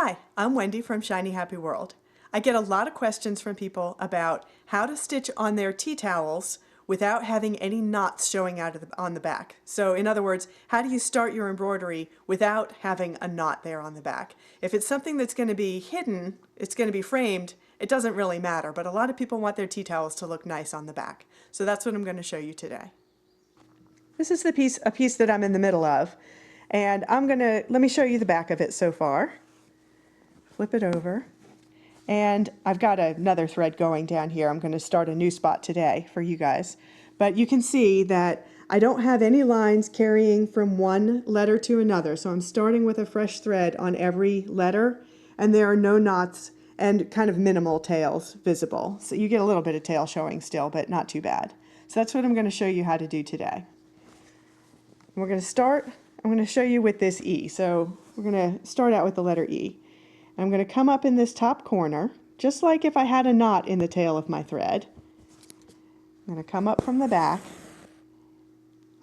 Hi, I'm Wendy from Shiny Happy World. I get a lot of questions from people about how to stitch on their tea towels without having any knots showing out on the back. So in other words, how do you start your embroidery without having a knot there on the back? If it's something that's going to be hidden, it's going to be framed, it doesn't really matter, but a lot of people want their tea towels to look nice on the back. So that's what I'm going to show you today. This is a piece that I'm in the middle of, and let me show you the back of it so far. Flip it over, and I've got another thread going down here. I'm going to start a new spot today for you guys, but you can see that I don't have any lines carrying from one letter to another, so I'm starting with a fresh thread on every letter, and there are no knots and kind of minimal tails visible. So you get a little bit of tail showing still, but not too bad. So that's what I'm going to show you how to do today. I'm going to show you with this E. So we're going to start out with the letter E. I'm going to come up in this top corner, just like if I had a knot in the tail of my thread. I'm going to come up from the back.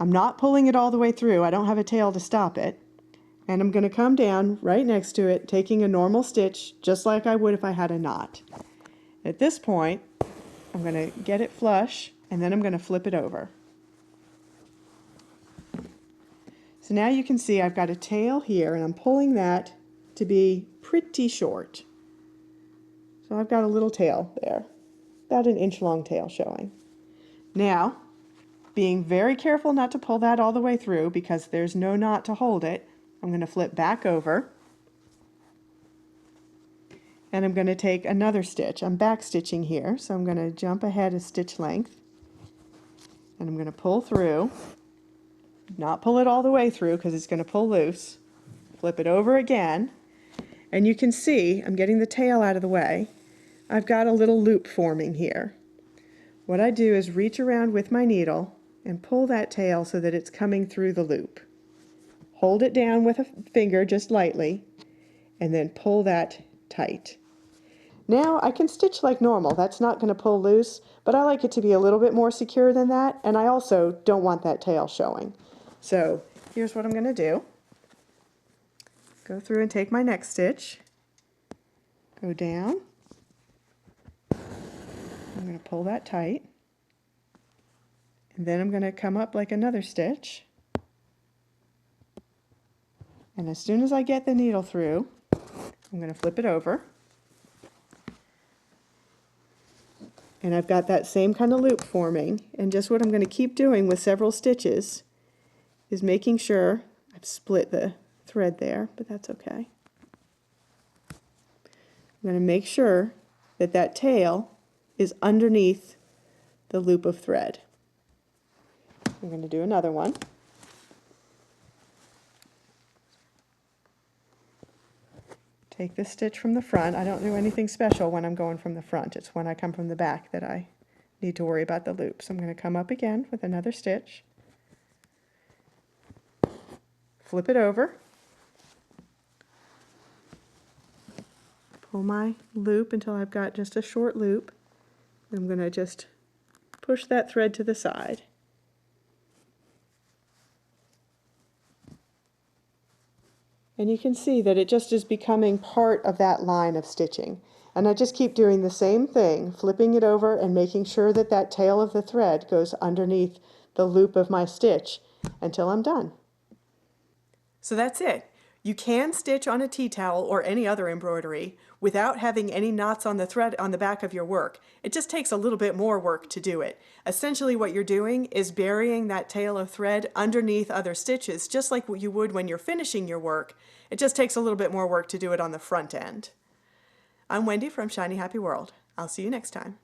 I'm not pulling it all the way through. I don't have a tail to stop it. And I'm going to come down right next to it, taking a normal stitch, just like I would if I had a knot. At this point, I'm going to get it flush, and then I'm going to flip it over. So now you can see I've got a tail here, and I'm pulling that to be pretty short. So I've got a little tail there, about an inch long tail showing. Now, being very careful not to pull that all the way through because there's no knot to hold it, I'm going to flip back over, and I'm going to take another stitch. I'm back stitching here, so I'm going to jump ahead a stitch length, and I'm going to pull through, not pull it all the way through because it's going to pull loose, flip it over again, and you can see I'm getting the tail out of the way. I've got a little loop forming here. What I do is reach around with my needle and pull that tail so that it's coming through the loop. Hold it down with a finger just lightly, and then pull that tight. Now I can stitch like normal. That's not going to pull loose, but I like it to be a little bit more secure than that, and I also don't want that tail showing. So here's what I'm going to do. Go through and take my next stitch, go down, I'm going to pull that tight, and then I'm going to come up like another stitch, and as soon as I get the needle through, I'm going to flip it over, and I've got that same kind of loop forming, and just what I'm going to keep doing with several stitches is making sure I've split the thread there, but that's okay. I'm going to make sure that that tail is underneath the loop of thread. I'm going to do another one. Take this stitch from the front. I don't do anything special when I'm going from the front. It's when I come from the back that I need to worry about the loop. So I'm going to come up again with another stitch, flip it over, pull my loop until I've got just a short loop. I'm going to just push that thread to the side. And you can see that it just is becoming part of that line of stitching. And I just keep doing the same thing, flipping it over and making sure that that tail of the thread goes underneath the loop of my stitch until I'm done. So that's it. You can stitch on a tea towel or any other embroidery without having any knots on the thread on the back of your work. It just takes a little bit more work to do it. Essentially what you're doing is burying that tail of thread underneath other stitches, just like what you would when you're finishing your work. It just takes a little bit more work to do it on the front end. I'm Wendy from Shiny Happy World. I'll see you next time.